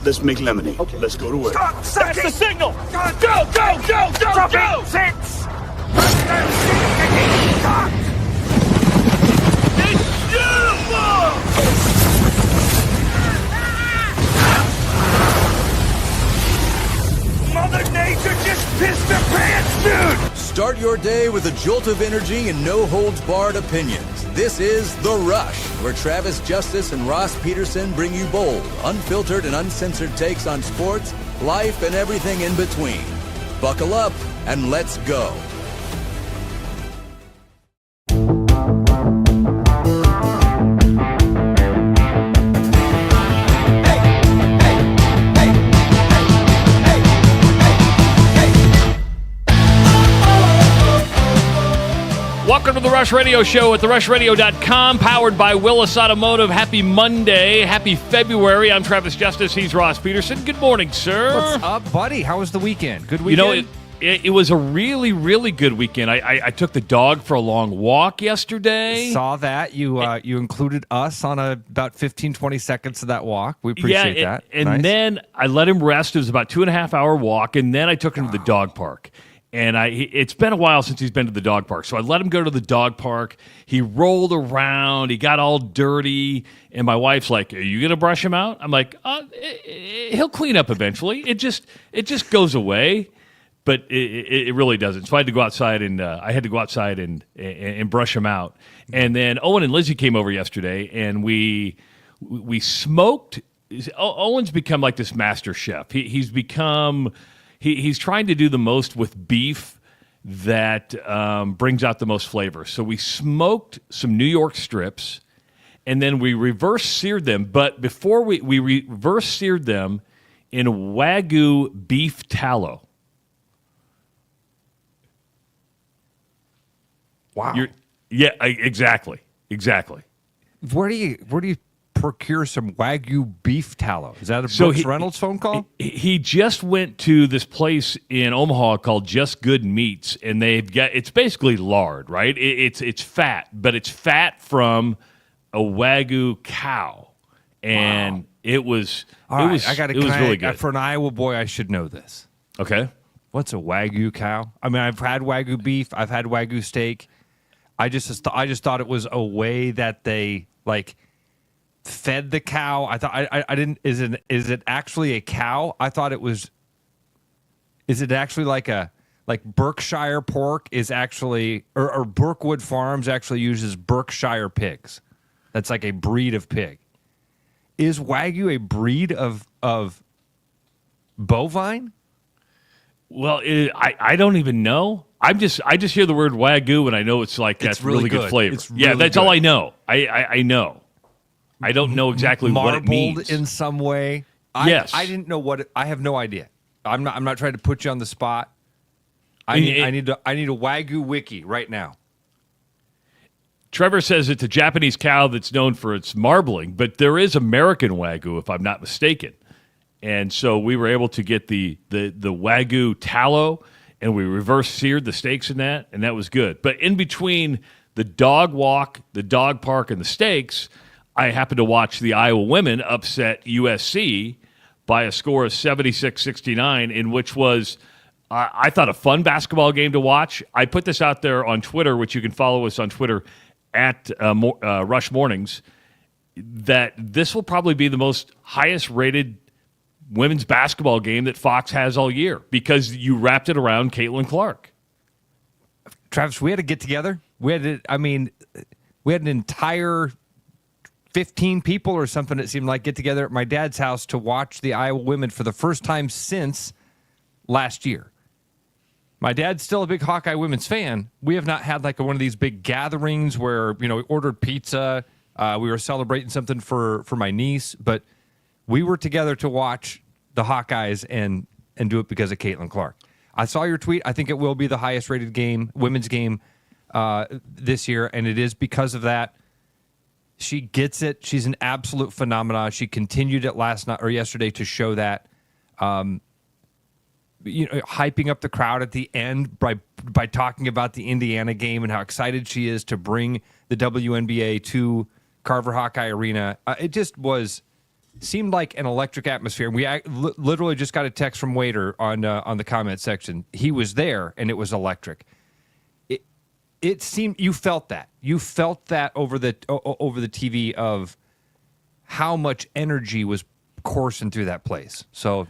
let's make lemonade. Okay. Let's go to work. That's the signal! Go, go, go, go, go! Six! It's beautiful! Mother Nature just pissed her pants, dude! Start your day with a jolt of energy and no-holds-barred opinions. This is The Rush, where Travis Justice and Ross Peterson bring you bold, unfiltered, and uncensored takes on sports, life, and everything in between. Buckle up and let's go. Welcome to the Rush Radio Show at therushradio.com, powered by Willis Automotive. Happy Monday. Happy February. I'm Travis Justice. He's Ross Peterson. Good morning, sir. What's up, buddy? How was the weekend? Good You weekend? know, it was a really, really good weekend. I took the dog for a long walk yesterday. Saw that. You included us on about 15, 20 seconds of that walk. We appreciate that. And Nice. then I let him rest. It was about 2.5 hour walk, and then I took him to the dog park. And it's been a while since he's been to the dog park. So I let him go to the dog park. He rolled around. He got all dirty. And my wife's like, "Are you going to brush him out?" I'm like, he'll clean up eventually. It just goes away. But it really doesn't. So I had to go outside and brush him out. And then Owen and Lizzie came over yesterday, and we smoked. Owen's become like this master chef. He's become... He's trying to do the most with beef that brings out the most flavor. So we smoked some New York strips, and then we reverse seared them. But before we reverse seared them in Wagyu beef tallow. Wow. Exactly. Where do you procure some Wagyu beef tallow? Is that a Brooks Reynolds phone call? He just went to this place in Omaha called Just Good Meats, and it's basically lard, right? It's fat, but it's fat from a Wagyu cow, and Wow. it was really good. For an Iowa boy, I should know this. Okay. What's a Wagyu cow? I mean, I've had Wagyu beef. I've had Wagyu steak. I just thought it was a way that they fed the cow. I thought I didn't. Is it actually a cow? I thought it was. Is it actually like Berkshire pork is actually or Brookwood Farms actually uses Berkshire pigs? That's like a breed of pig. Is Wagyu a breed of bovine? Well, I don't even know. I just hear the word Wagyu, and I know it's that's really good flavor. That's all I know. I know. I don't know exactly what it means. Marbled in some way. Yes. I didn't know I have no idea. I'm not trying to put you on the spot. I need a Wagyu wiki right now. Trevor says it's a Japanese cow that's known for its marbling, but there is American Wagyu, if I'm not mistaken. And so we were able to get the Wagyu tallow, and we reverse seared the steaks in that, and that was good. But in between the dog walk, the dog park, and the steaks, I happened to watch the Iowa women upset USC by a score of 76-69, in which was, I thought, a fun basketball game to watch. I put this out there on Twitter, which you can follow us on Twitter at Rush Mornings, that this will probably be the most highest-rated women's basketball game that Fox has all year because you wrapped it around Caitlin Clark. Travis, we had to get together. We had an entire 15 people or something, it seemed like, get together at my dad's house to watch the Iowa women for the first time since last year. My dad's still a big Hawkeye women's fan. We have not had one of these big gatherings where, we ordered pizza. We were celebrating something for my niece, but we were together to watch the Hawkeyes and do it because of Caitlin Clark. I saw your tweet. I think it will be the highest rated women's game this year, and it is because of that. She gets it. She's an absolute phenomenon. She continued it last night or yesterday to show that, hyping up the crowd at the end by talking about the Indiana game and how excited she is to bring the WNBA to Carver Hawkeye Arena. It just was seemed like an electric atmosphere. And we literally just got a text from Waiter on the comment section. He was there, and it was electric. It seemed you felt that over the TV of how much energy was coursing through that place. So,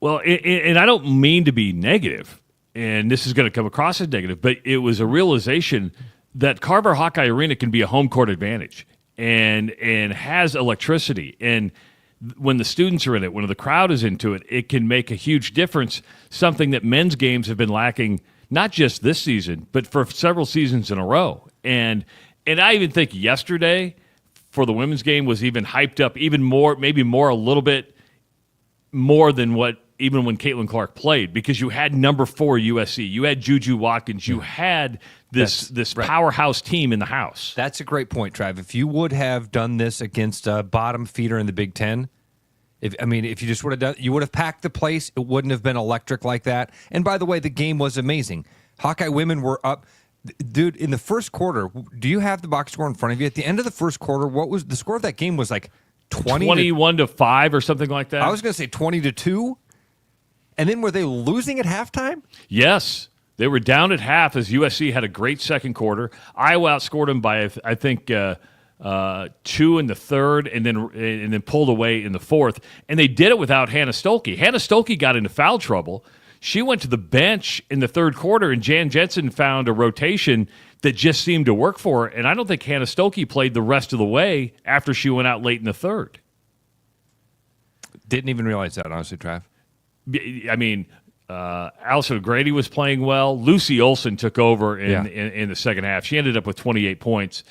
well, and I don't mean to be negative, and this is going to come across as negative, but it was a realization that Carver Hawkeye Arena can be a home court advantage and has electricity. And when the students are in it, when the crowd is into it, it can make a huge difference, something that men's games have been lacking, not just this season, but for several seasons in a row. And I even think yesterday for the women's game was even hyped up even more, maybe more a little bit more than what even when Caitlin Clark played, because you had number 4 USC, you had Juju Watkins, you had this right. powerhouse team in the house. That's a great point, Trav. If you would have done this against a bottom feeder in the Big Ten, if you just would have done, you would have packed the place. It wouldn't have been electric like that. And by the way, the game was amazing. Hawkeye women were up. Dude, in the first quarter, do you have the box score in front of you? At the end of the first quarter, what was the score of that game? Was like 21 to 5 or something like that. I was going to say 20-2. And then were they losing at halftime? Yes. They were down at half as USC had a great second quarter. Iowa outscored them by, I think, 2 in the third, and then pulled away in the fourth. And they did it without Hannah Stolke. Hannah Stolke got into foul trouble. She went to the bench in the third quarter, and Jan Jensen found a rotation that just seemed to work for her. And I don't think Hannah Stolke played the rest of the way after she went out late in the third. Didn't even realize that, honestly, Trav. I mean, Allison O'Grady was playing well. Lucy Olson took over in the second half. She ended up with 28 points.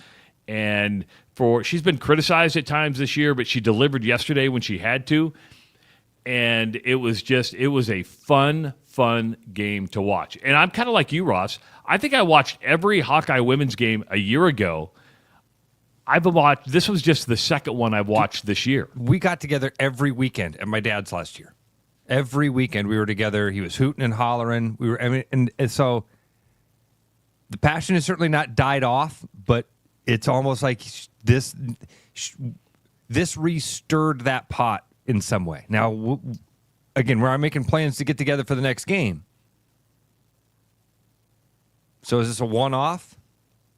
And she's been criticized at times this year, but she delivered yesterday when she had to. And it was a fun game to watch. And I'm kind of like you, Ross. I think I watched every Hawkeye women's game a year ago. This was just the second one I've watched this year. We got together every weekend at my dad's last year. Every weekend we were together. He was hooting and hollering. And so the passion has certainly not died off, but it's almost like this restirred that pot in some way. Now, again, we're making plans to get together for the next game. So is this a one-off?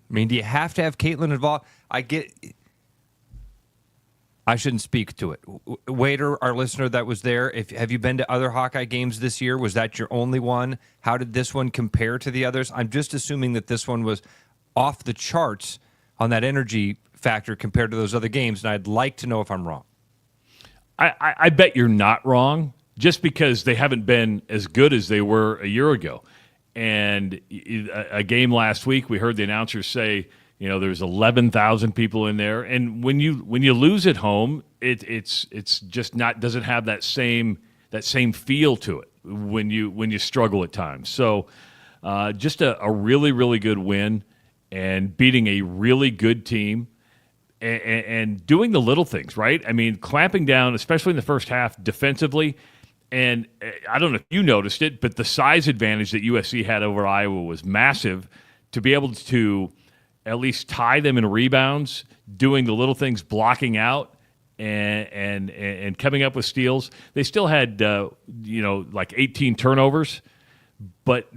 I mean, do you have to have Caitlin involved? I shouldn't speak to it. Waiter, our listener that was there, have you been to other Hawkeye games this year? Was that your only one? How did this one compare to the others? I'm just assuming that this one was off the charts on that energy factor compared to those other games, and I'd like to know if I'm wrong. I bet you're not wrong, just because they haven't been as good as they were a year ago. And a game last week, we heard the announcers say, there's 11,000 people in there, and when you lose at home, it's just doesn't have that same feel to it when you struggle at times. So, just a really, really good win, and beating a really good team, and doing the little things right. I mean, clamping down, especially in the first half defensively. And I don't know if you noticed it, but the size advantage that USC had over Iowa was massive. To be able to at least tie them in rebounds, doing the little things, blocking out, and coming up with steals. They still had like 18 turnovers, but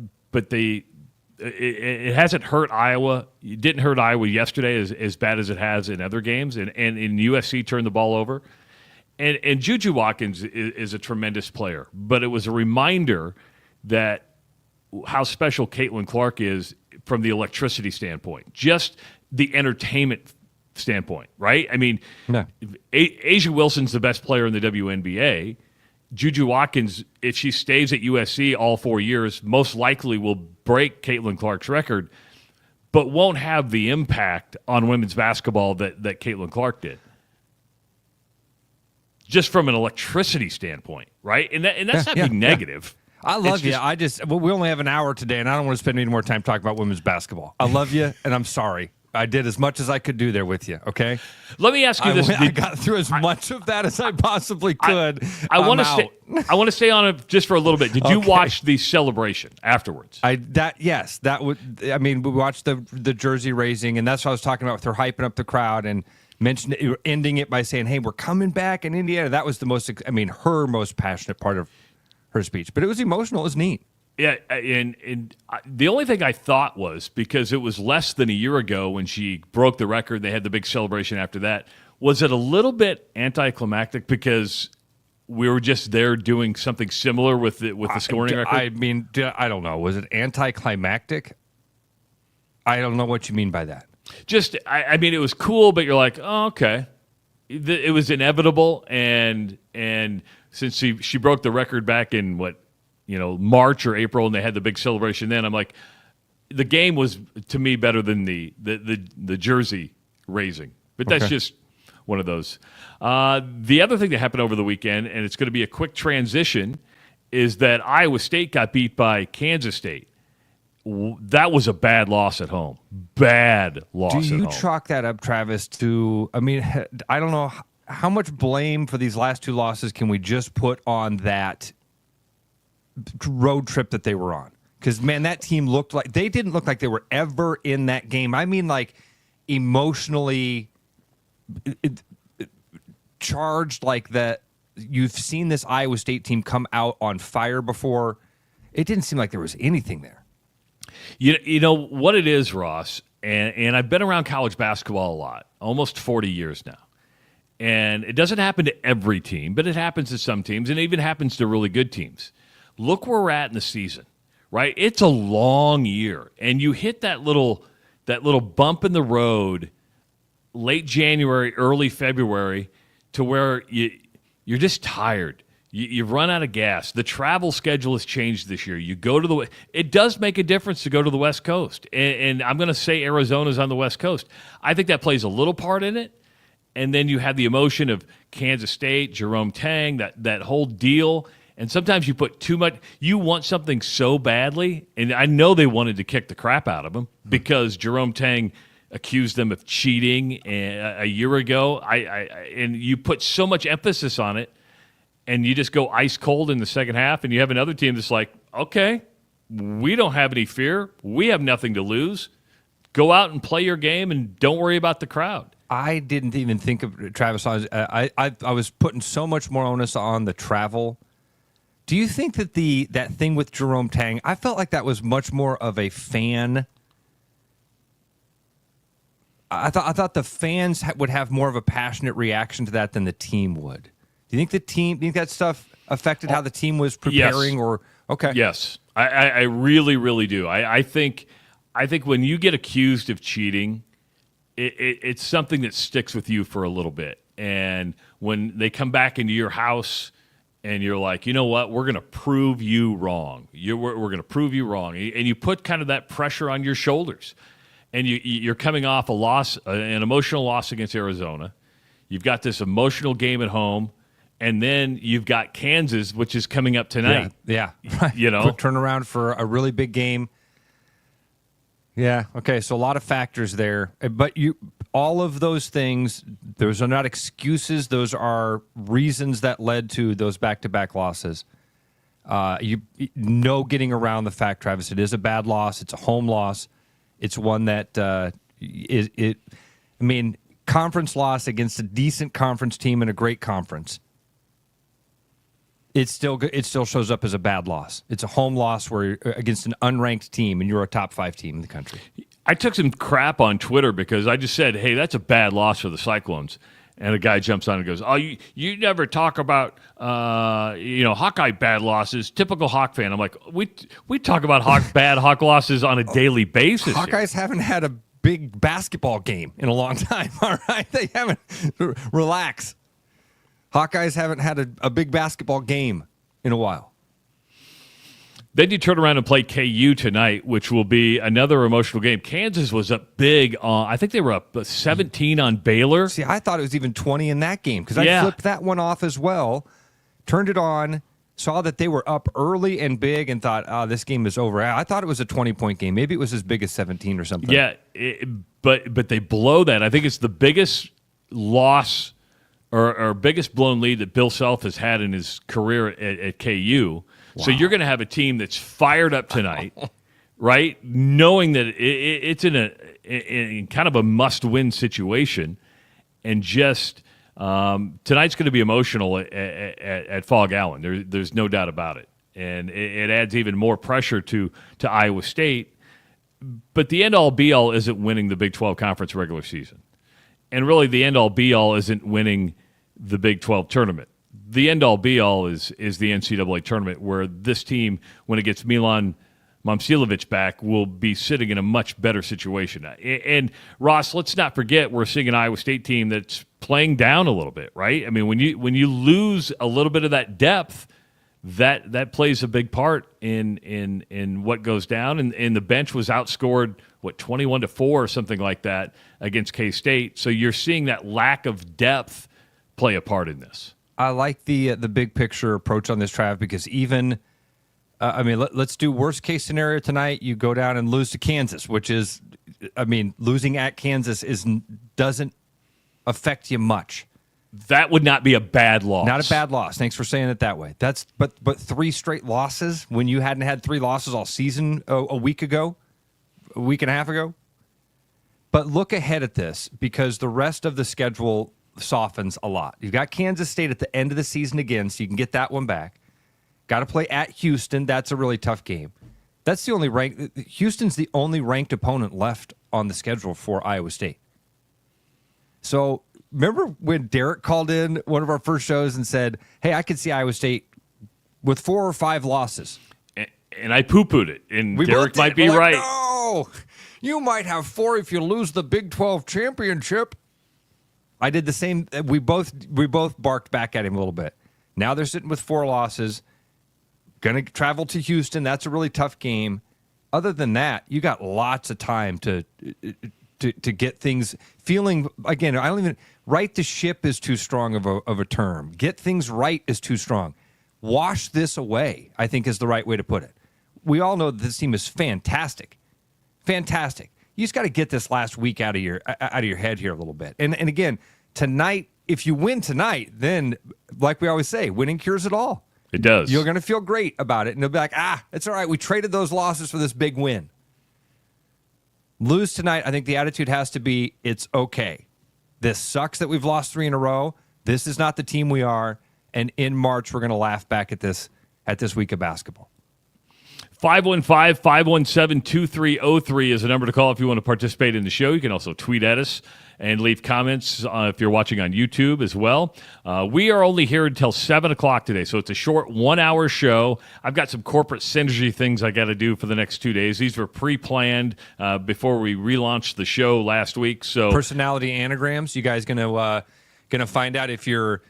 it hasn't hurt Iowa. It didn't hurt Iowa yesterday as bad as it has in other games, and in USC turned the ball over. And Juju Watkins is a tremendous player, but it was a reminder that how special Caitlin Clark is from the electricity standpoint, just the entertainment standpoint, right? I mean, no. Asia Wilson's the best player in the WNBA. Juju Watkins, if she stays at USC all 4 years, most likely will break Caitlin Clark's record, but won't have the impact on women's basketball that Caitlin Clark did. Just from an electricity standpoint, right? And that's not being negative. I love you. We only have an hour today, and I don't want to spend any more time talking about women's basketball. I love you, and I'm sorry. I did as much as I could do there with you, okay? Let me ask you this. I got through as much of that as I possibly could. I want to stay on it just for a little bit. Did you watch the celebration afterwards? Yes, that would. I mean, we watched the jersey raising, and that's what I was talking about with her hyping up the crowd and mentioned it, ending it by saying, "Hey, we're coming back in Indiana." That was the most. I mean, her most passionate part of her speech, but it was emotional. It was neat. Yeah, and the only thing I thought was, because it was less than a year ago when she broke the record, they had the big celebration after that, was it a little bit anticlimactic because we were just there doing something similar with the scoring record? I mean, I don't know. Was it anticlimactic? I don't know what you mean by that. Just, I mean, it was cool, but you're like, oh, okay. It was inevitable, and since she broke the record back in, March or April, and they had the big celebration then, I'm like, the game was, to me, better than the jersey raising. But that's just one of those. The other thing that happened over the weekend, and it's going to be a quick transition, is that Iowa State got beat by Kansas State. That was a bad loss at home. Bad loss at home. Do you chalk that up, Travis, to, I mean, I don't know, how much blame for these last two losses can we just put on that road trip that they were on? Because, man, that team didn't look like they were ever in that game. I mean, like, emotionally charged, like that. You've seen this Iowa State team come out on fire before. It didn't seem like there was anything there. You know what it is, Ross, and I've been around college basketball a lot, almost 40 years now. And it doesn't happen to every team, but it happens to some teams, and it even happens to really good teams. Look where we're at in the season, right? It's a long year, and you hit that little bump in the road late January, early February, to where you're just tired. You've run out of gas. The travel schedule has changed this year. You go to it does make a difference to go to the West Coast, and I'm going to say Arizona's on the West Coast. I think that plays a little part in it, and then you have the emotion of Kansas State, Jerome Tang, that whole deal. And sometimes you put too much. You want something so badly, and I know they wanted to kick the crap out of him because Jerome Tang accused them of cheating a year ago. And you put so much emphasis on it, and you just go ice cold in the second half, and you have another team that's like, okay, we don't have any fear. We have nothing to lose. Go out and play your game, and don't worry about the crowd. I didn't even think of Travis. I was putting so much more onus on the travel. Do you think that that thing with Jerome Tang, I felt like that was much more of a fan. I thought the fans would have more of a passionate reaction to that than the team would. Do you think that stuff affected how the team was preparing? Yes. Or okay, yes, I really, really do. I think when you get accused of cheating, it's something that sticks with you for a little bit. And when they come back into your house and you're like, you know what, we're going to prove you wrong. We're going to prove you wrong. And you put kind of that pressure on your shoulders. And you're coming off a loss, an emotional loss against Arizona. You've got this emotional game at home. And then you've got Kansas, which is coming up tonight. Yeah. Right. You know, quick turnaround for a really big game. Yeah. Okay. So a lot of factors there, but all of those things, those are not excuses. Those are reasons that led to those back-to-back losses. Getting around the fact, Travis, it is a bad loss. It's a home loss. It's one that conference loss against a decent conference team and a great conference. It still shows up as a bad loss. It's a home loss where against an unranked team, and you're a top 5 team in the country. I took some crap on Twitter because I just said, "Hey, that's a bad loss for the Cyclones," and a guy jumps on and goes, "Oh, you never talk about Hawkeye bad losses. Typical Hawk fan." I'm like, we talk about bad Hawk losses on a daily basis. Hawkeyes haven't had a big basketball game in a long time. All right, they haven't. Relax. Hawkeyes haven't had a big basketball game in a while. Then you turn around and play KU tonight, which will be another emotional game. Kansas was up big I think they were up 17 on Baylor. See, I thought it was even 20 in that game because I flipped that one off as well, turned it on, saw that they were up early and big and thought, oh, this game is over. I thought it was a 20-point game. Maybe it was as big as 17 or something. Yeah, but they blow that. I think it's the biggest loss or biggest blown lead that Bill Self has had in his career at KU. Wow. So you're going to have a team that's fired up tonight, right? Knowing that it's in kind of a must-win situation, and just tonight's going to be emotional at Fog Allen. There's no doubt about it, and it adds even more pressure to Iowa State. But the end-all be-all isn't winning the Big 12 Conference regular season. And really the end-all be-all isn't winning the Big 12 tournament. The end-all be-all is the NCAA tournament, where this team, when it gets Milan Momcilovic back, will be sitting in a much better situation. And, Ross, let's not forget we're seeing an Iowa State team that's playing down a little bit, right? I mean, when you lose a little bit of that depth, that plays a big part in what goes down. And the bench was outscored, 21-4 or something like that against K-State. So you're seeing that lack of depth play a part in this. I like the big picture approach on this, Trav, because even, let's do worst case scenario tonight. You go down and lose to Kansas, which is, losing at Kansas doesn't affect you much. That would not be a bad loss. Not a bad loss. Thanks for saying it that way. But 3 straight losses when you hadn't had 3 losses all season a week and a half ago. But look ahead at this, because the rest of the schedule softens a lot. You've got Kansas State at the end of the season again, so you can get that one back. Got to play at Houston. That's a really tough game. That's the only Houston's the only ranked opponent left on the schedule for Iowa State. So remember when Derek called in one of our first shows and said, hey, I could see Iowa State with 4 or 5 losses. And I poo-pooed it. And Derek might be right. No, you might have 4 if you lose the Big 12 championship. I did the same. We both barked back at him a little bit. Now they're sitting with 4 losses. Going to travel to Houston. That's a really tough game. Other than that, you got lots of time to get things feeling. Again, I don't even right the ship is too strong of a term. Get things right is too strong. Wash this away, I think, is the right way to put it. We all know that this team is fantastic. Fantastic. You just got to get this last week out of your head here a little bit. And again, tonight, if you win tonight, then, like we always say, winning cures it all. It does. You're going to feel great about it. And they'll be like, it's all right. We traded those losses for this big win. Lose tonight, I think the attitude has to be, it's okay. This sucks that we've lost 3 in a row. This is not the team we are. And in March, we're going to laugh back at this week of basketball. 515-517-2303 is the number to call if you want to participate in the show. You can also tweet at us and leave comments if you're watching on YouTube as well. We are only here until 7 o'clock today, so it's a short 1-hour show. I've got some corporate synergy things I got to do for the next 2 days. These were pre-planned before we relaunched the show last week. So personality anagrams, you guys gonna find out if you're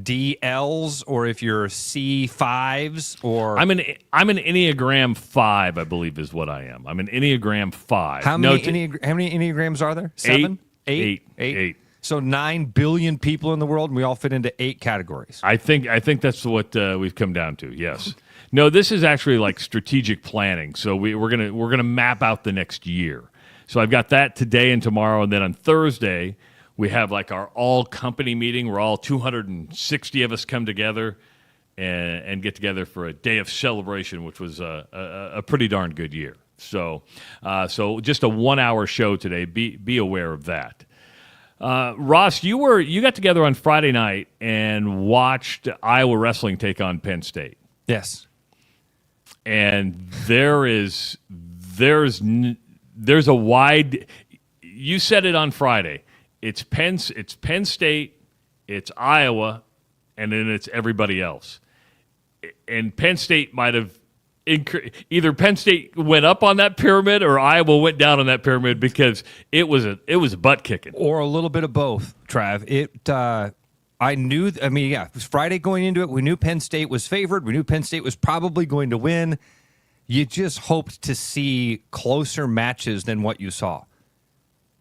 DLs or if you're C5s or I'm an Enneagram 5, I believe is what I am. I'm an Enneagram 5. How many Enneagrams are there? 7? 8. So 9 billion people in the world, and we all fit into 8 categories. I think that's what we've come down to. Yes. No, this is actually like strategic planning. So we're gonna map out the next year. So I've got that today and tomorrow, and then on Thursday we have like our all-company meeting where all 260 of us come together and get together for a day of celebration, which was a pretty darn good year. So just a 1-hour show today. Be aware of that. Ross, you got together on Friday night and watched Iowa wrestling take on Penn State. Yes. And there's a wide. You said it on Friday. It's Penn State, it's Iowa, and then it's everybody else. And Penn State might have either Penn State went up on that pyramid or Iowa went down on that pyramid because it was a butt kicking, or a little bit of both. Trav, it it was Friday going into it. We knew Penn State was favored. We knew Penn State was probably going to win. You just hoped to see closer matches than what you saw.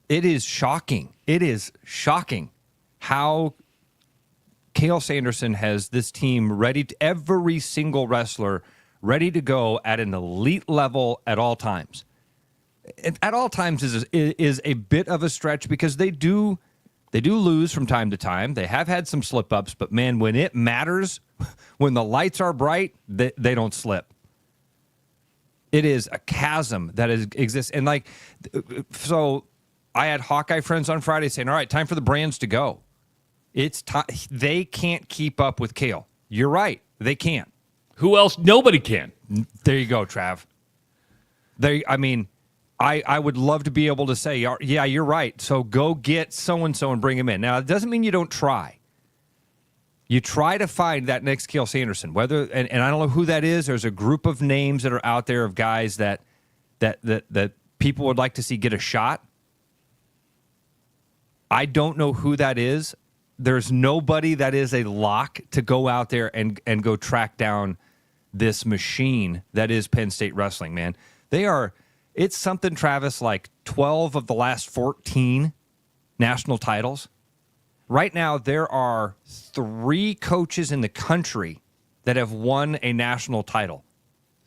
It is shocking. It is shocking how Cale Sanderson has this team ready to, every single wrestler ready to go at an elite level at all times. At all times is a bit of a stretch because they do lose from time to time. They have had some slip-ups, but man, when it matters, when the lights are bright, they don't slip. It is a chasm that exists. And like, so I had Hawkeye friends on Friday saying, all right, time for the brands to go. It's time. They can't keep up with Cale. You're right. They can't. Who else? Nobody can. There you go, Trav. I would love to be able to say, yeah, you're right. So go get so-and-so and bring him in. Now, it doesn't mean you don't try. You try to find that next Cale Sanderson. And I don't know who that is. There's a group of names that are out there of guys that people would like to see get a shot. I don't know who that is. There's nobody that is a lock to go out there and go track down this machine that is Penn State wrestling, man. It's something, Travis, like 12 of the last 14 national titles. Right now, there are 3 coaches in the country that have won a national title.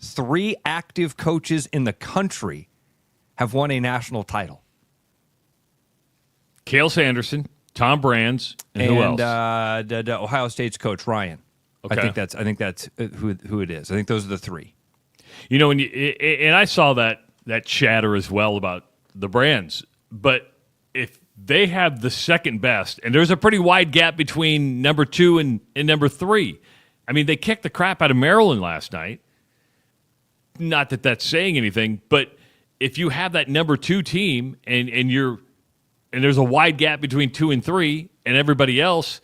3 active coaches in the country have won a national title. Cale Sanderson, Tom Brands, and who else? And Ohio State's coach, Ryan. Okay. I think that's who it is. I think those are the 3. You know, and I saw that chatter as well about the Brands. But if they have the second best, and there's a pretty wide gap between number 2 and number 3. I mean, they kicked the crap out of Maryland last night. Not that that's saying anything, but if you have that number 2 team and there's a wide gap between 2 and 3 and everybody else,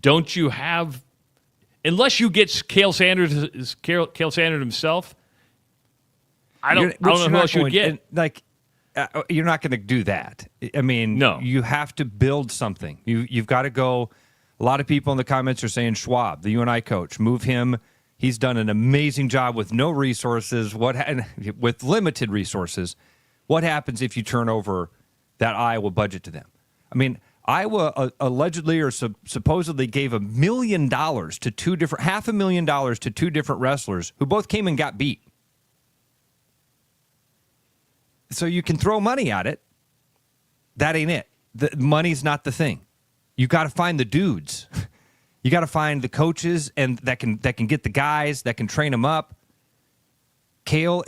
don't you have, unless you get Cale Sanders himself, I don't know who else you would get. You're not going to do that. I mean, no. You have to build something. You've got to go. A lot of people in the comments are saying Schwab, the UNI coach, move him. He's done an amazing job with no resources. With limited resources, what happens if you turn over that Iowa budget to them? I mean, Iowa allegedly or supposedly gave $1 million to $500,000 to 2 different wrestlers who both came and got beat. So you can throw money at it. That ain't it. The money's not the thing. You got to find the dudes. You got to find the coaches and that can get the guys, that can train them up. Cale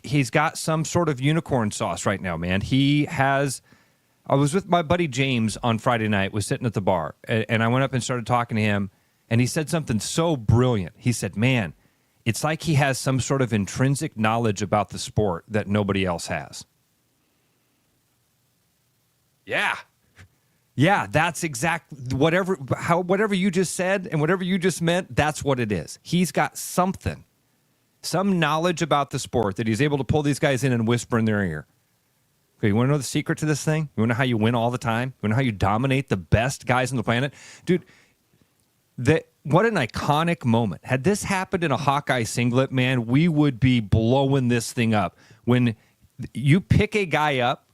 he's got some sort of unicorn sauce right now, man. I was with my buddy James on Friday night, was sitting at the bar, and I went up and started talking to him, and he said something so brilliant. He said, man, it's like he has some sort of intrinsic knowledge about the sport that nobody else has. Yeah. Yeah, that's whatever you just said and whatever you just meant, that's what it is. He's got something, some knowledge about the sport that he's able to pull these guys in and whisper in their ear. Okay, you want to know the secret to this thing? You want to know how you win all the time? You want to know how you dominate the best guys on the planet? Dude, what an iconic moment. Had this happened in a Hawkeye singlet, man, we would be blowing this thing up. When you pick a guy up,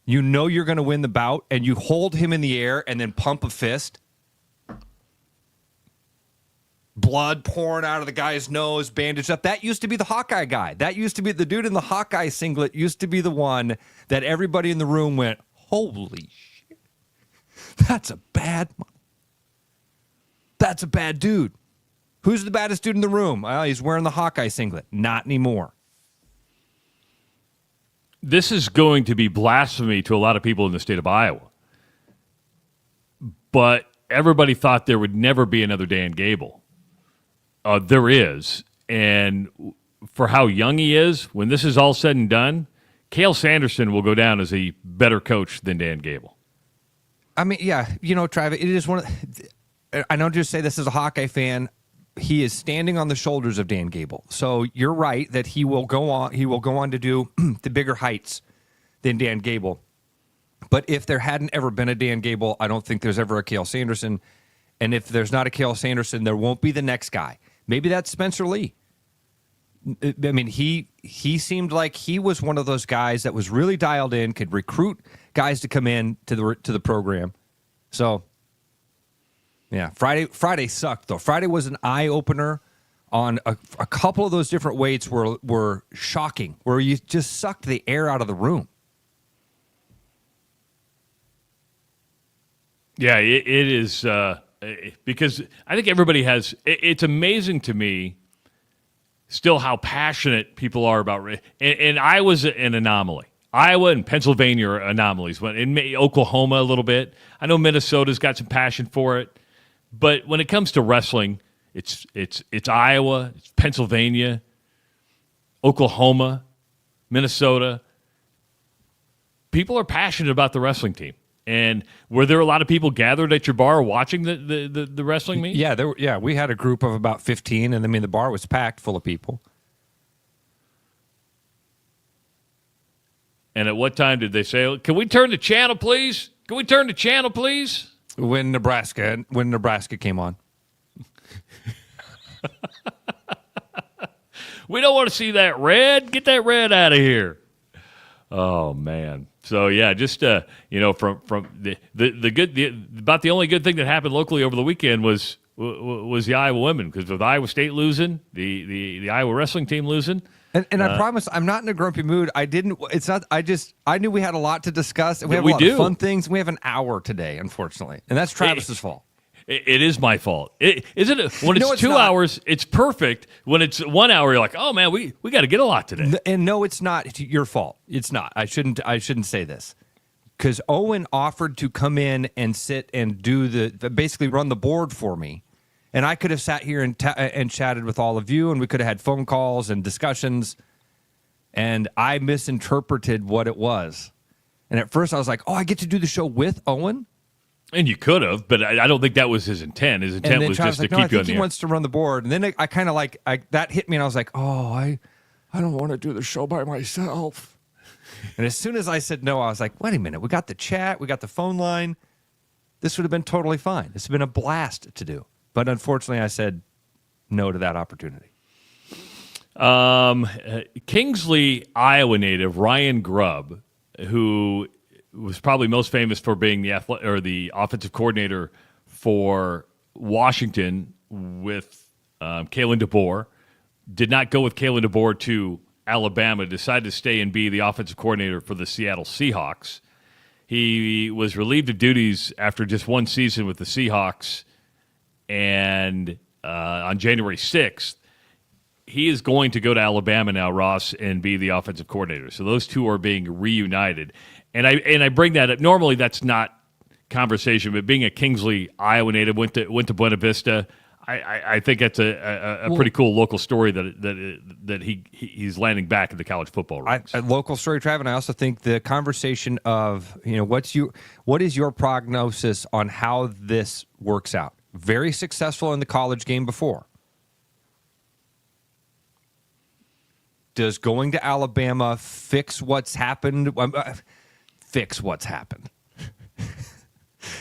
you know you're going to win the bout, and you hold him in the air and then pump a fist. Blood pouring out of the guy's nose, bandaged up. That used to be the Hawkeye guy. That used to be the dude in the Hawkeye singlet used to be the one that everybody in the room went, holy shit. That's a bad dude. Who's the baddest dude in the room? Well, he's wearing the Hawkeye singlet. Not anymore. This is going to be blasphemy to a lot of people in the state of Iowa. But everybody thought there would never be another Dan Gable. There is. And for how young he is, when this is all said and done, Cale Sanderson will go down as a better coach than Dan Gable. I mean, yeah, Travis, it is one of... I don't just say this as a Hawkeye fan. He is standing on the shoulders of Dan Gable. So you're right that he will go on. He will go on to do the bigger heights than Dan Gable. But if there hadn't ever been a Dan Gable, I don't think there's ever a Cale Sanderson. And if there's not a Cale Sanderson, there won't be the next guy. Maybe that's Spencer Lee. I mean, he seemed like he was one of those guys that was really dialed in, could recruit guys to come in to the program. So Yeah, Friday sucked though. Friday was an eye opener on a couple of those different weights were shocking, where you just sucked the air out of the room. Yeah, it is because I think everybody has. It's amazing to me still how passionate people are about. And Iowa's an anomaly. Iowa and Pennsylvania are anomalies. In Oklahoma a little bit. I know Minnesota's got some passion for it, but when it comes to wrestling, it's Iowa, it's Pennsylvania, Oklahoma, Minnesota. People are passionate about the wrestling team. And were there a lot of people gathered at your bar watching the wrestling meet? Yeah, we had a group of about 15, and I mean the bar was packed full of people. And at what time did they say, "Can we turn the channel, please? Can we turn the channel, please?" When Nebraska came on. We don't want to see that red. Get that red out of here. Oh man. So yeah, just from the good about the only good thing that happened locally over the weekend was the Iowa women, because with Iowa State losing, the Iowa wrestling team losing. And I promise I'm not in a grumpy mood. I knew we had a lot to discuss, and we have a lot of fun things. We have an hour today, unfortunately, and that's Travis's fault. It is my fault. Isn't it? When it's 2 hours, it's perfect. When it's 1 hour, you're like, oh man, we got to get a lot today. And no, it's not. It's your fault. It's not. I shouldn't say this, because Owen offered to come in and sit and do basically run the board for me. And I could have sat here and chatted with all of you, and we could have had phone calls and discussions, and I misinterpreted what it was. And at first I was like, oh, I get to do the show with Owen? And you could have, but I don't think that was his intent. His intent was just to keep you on the air. He wants to run the board. And then I kind of that hit me, and I was like, oh, I don't want to do the show by myself. And as soon as I said no, I was like, wait a minute. We got the chat. We got the phone line. This would have been totally fine. This would have been a blast to do. But unfortunately, I said no to that opportunity. Kingsley, Iowa native Ryan Grubb, who was probably most famous for being the offensive coordinator for Washington with Kalen DeBoer, did not go with Kalen DeBoer to Alabama, decided to stay and be the offensive coordinator for the Seattle Seahawks. He was relieved of duties after just one season with the Seahawks. And on January 6th, he is going to go to Alabama now, Ross, and be the offensive coordinator. So those two are being reunited. And I bring that up. Normally, that's not conversation, but being a Kingsley, Iowa native, went to Buena Vista. I think that's a pretty cool local story that he's landing back in the college football ranks. A local story, Trav, and I also think the conversation of what is your prognosis on how this works out? Very successful in the college game before. Does going to Alabama fix what's happened? Fix what's happened.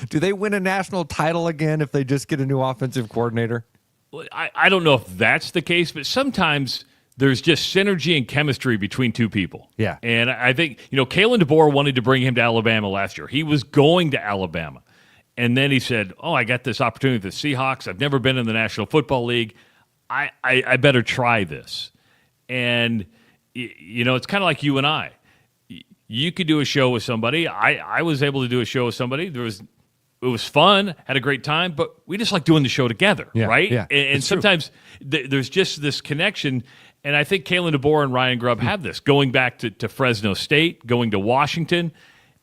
Do they win a national title again if they just get a new offensive coordinator? I don't know if that's the case, but sometimes there's just synergy and chemistry between two people. Yeah. And I think, Kalen DeBoer wanted to bring him to Alabama last year. He was going to Alabama. And then he said, oh, I got this opportunity with the Seahawks. I've never been in the National Football League. I better try this. And, it's kind of like you and I. You could do a show with somebody. I was able to do a show with somebody. It was fun, had a great time, but we just like doing the show together, right? Yeah, and sometimes there's just this connection. And I think Kalen DeBoer and Ryan Grubb have this, going back to Fresno State, going to Washington.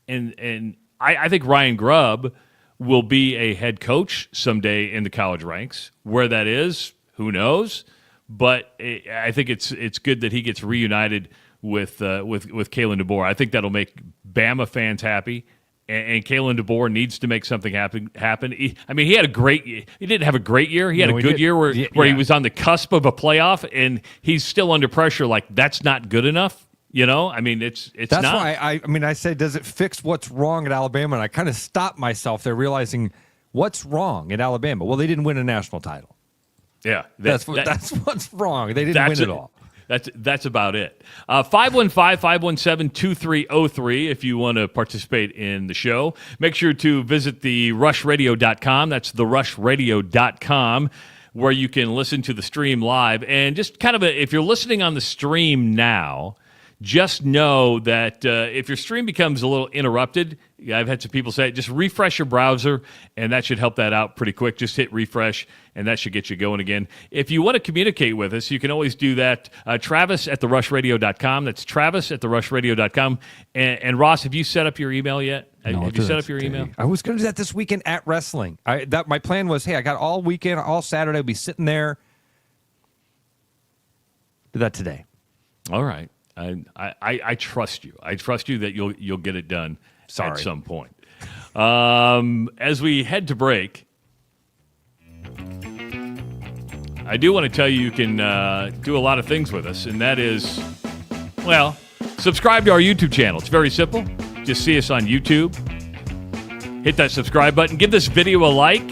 And I think Ryan Grubb will be a head coach someday in the college ranks. Where that is, who knows? But I think it's good that he gets reunited with Kalen DeBoer. I think that'll make Bama fans happy, and Kalen DeBoer needs to make something happen. He had a great year. He didn't have a great year. He had a good year where he was on the cusp of a playoff, and he's still under pressure. Like, that's not good enough. It's That's not. Why I say, does it fix what's wrong at Alabama? And I kind of stopped myself there, realizing what's wrong at Alabama. Well, they didn't win a national title. Yeah, that's what's wrong. They didn't win it all. That's about it. 515-517-2303 if you want to participate in the show. Make sure to visit the rushradio.com. That's the rushradio.com, where you can listen to the stream live. And just kind of if you're listening on the stream now, just know that if your stream becomes a little interrupted, I've had some people say, just refresh your browser, and that should help that out pretty quick. Just hit refresh, and that should get you going again. If you want to communicate with us, you can always do that. Travis at therushradio.com. That's Travis at therushradio.com. And Ross, have you set up your email yet? Have you set up your email? I was going to do that this weekend at wrestling. My plan was, hey, I got all weekend, all Saturday, I'll be sitting there. Do that today. All right. I trust you. I trust you that you'll get it done at some point. As we head to break, I do want to tell you you can do a lot of things with us, and that is, well, subscribe to our YouTube channel. It's very simple. Just see us on YouTube. Hit that subscribe button. Give this video a like.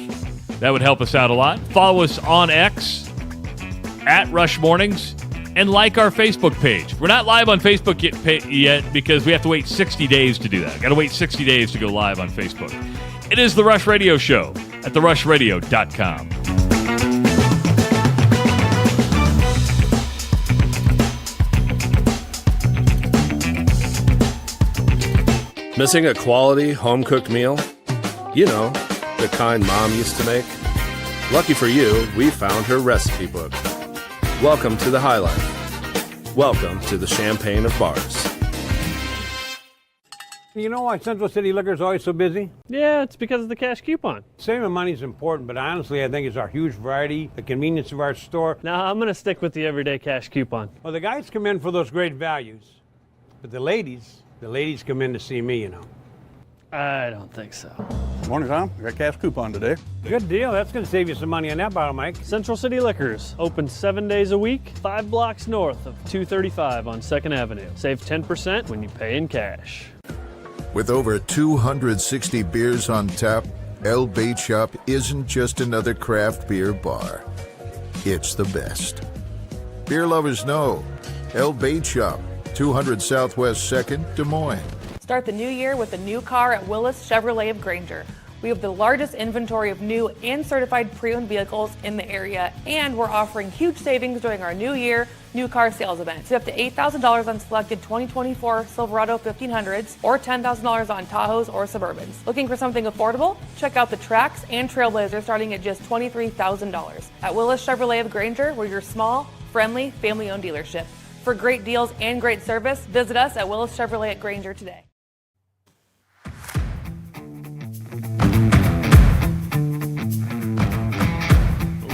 That would help us out a lot. Follow us on X at Rush Mornings. And like our Facebook page. We're not live on Facebook yet because we have to wait 60 days to do that. Got to wait 60 days to go live on Facebook. It is The Rush Radio Show at therushradio.com. Missing a quality home-cooked meal? You know, the kind Mom used to make? Lucky for you, we found her recipe book. Welcome to the High Life. Welcome to the champagne of bars. You know why Central City Liquor is always so busy? Yeah, it's because of the cash coupon. Saving money is important, but honestly, I think it's our huge variety, the convenience of our store. Now, I'm going to stick with the everyday cash coupon. Well, the guys come in for those great values, but the ladies come in to see me, you know. I don't think so. Morning, Tom. I got cash coupon today. Good deal. That's going to save you some money on that bottle, Mike. Central City Liquors, open 7 days a week, 5 blocks north of 235 on 2nd Avenue. Save 10% when you pay in cash. With over 260 beers on tap, El Bait Shop isn't just another craft beer bar. It's the best. Beer lovers know El Bait Shop, 200 Southwest 2nd, Des Moines. Start the new year with a new car at Willis Chevrolet of Granger. We have the largest inventory of new and certified pre-owned vehicles in the area, and we're offering huge savings during our new year new car sales event. Save up to $8,000 on selected 2024 Silverado 1500s or $10,000 on Tahoes or Suburbans. Looking for something affordable? Check out the Trax and Trailblazer starting at just $23,000. At Willis Chevrolet of Granger, we're your small, friendly, family-owned dealership. For great deals and great service, visit us at Willis Chevrolet at Granger today.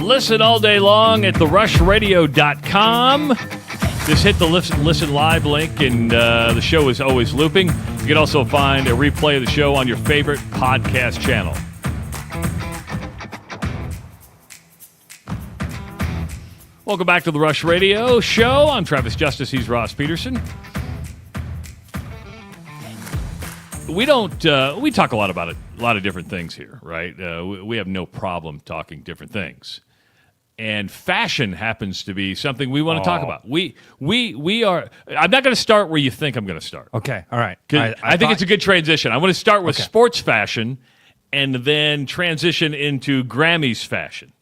Listen all day long at therushradio.com. Just hit the listen live link, and the show is always looping. You can also find a replay of the show on your favorite podcast channel. Welcome back to the Rush Radio Show. I'm Travis Justice. He's Ross Peterson. We talk a lot about it, a lot of different things here, right? We have no problem talking different things. And fashion happens to be something we want to talk about. We are. I'm not going to start where you think I'm going to start. Okay, all right. I think it's a good transition. I want to start with sports fashion, and then transition into Grammys fashion.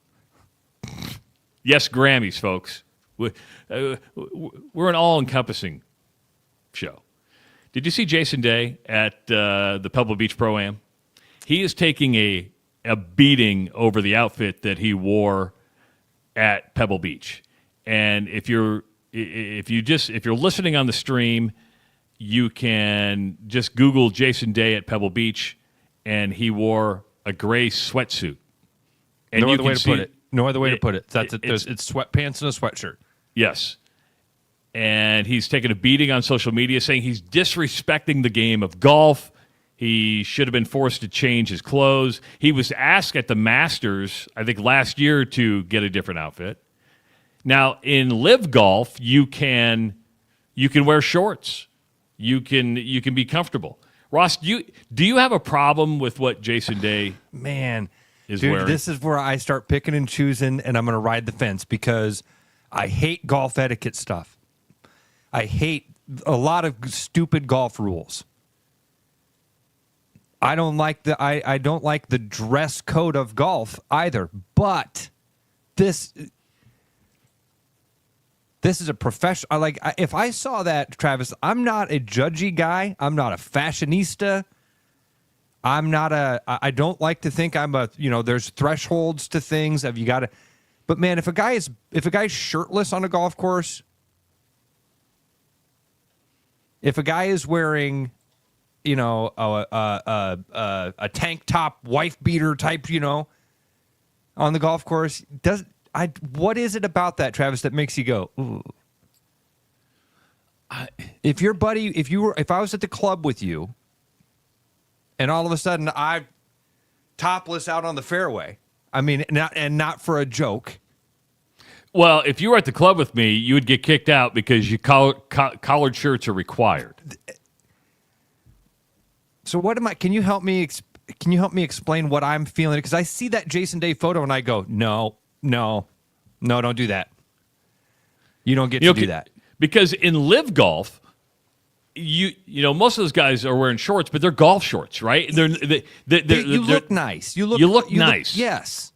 Yes, Grammys, folks. We're an all-encompassing show. Did you see Jason Day at the Pebble Beach Pro-Am? He is taking a beating over the outfit that he wore at Pebble Beach. And if you're listening on the stream, you can just Google Jason Day at Pebble Beach, and he wore a gray sweatsuit. And no other way to put it. No other way to put it. It's sweatpants and a sweatshirt. Yes. And he's taken a beating on social media, saying he's disrespecting the game of golf. He should have been forced to change his clothes. He was asked at the Masters, I think last year, to get a different outfit. Now, in live golf, you can wear shorts. You can be comfortable. Ross, do you have a problem with what Jason Day is wearing? This is where I start picking and choosing, and I'm going to ride the fence because I hate golf etiquette stuff. I hate a lot of stupid golf rules. I don't like I don't like the dress code of golf either. But this is a professional. If I saw that, Travis, I'm not a judgy guy. I'm not a fashionista. I don't like to think I'm there's thresholds to things. Have you got to? But man, if a guy's shirtless on a golf course, if a guy is wearing, a tank top, wife beater type, on the golf course, what is it about that, Travis, that makes you go, ooh? If I was at the club with you, and all of a sudden I'm topless out on the fairway, I mean, not for a joke. Well, if you were at the club with me, you would get kicked out because collared shirts are required. So what am I? Can you help me? Can you help me explain what I'm feeling? Because I see that Jason Day photo and I go, no, don't do that. You don't get to do that. Because in live golf, you most of those guys are wearing shorts, but they're golf shorts, right? You look nice. You look nice. Yes.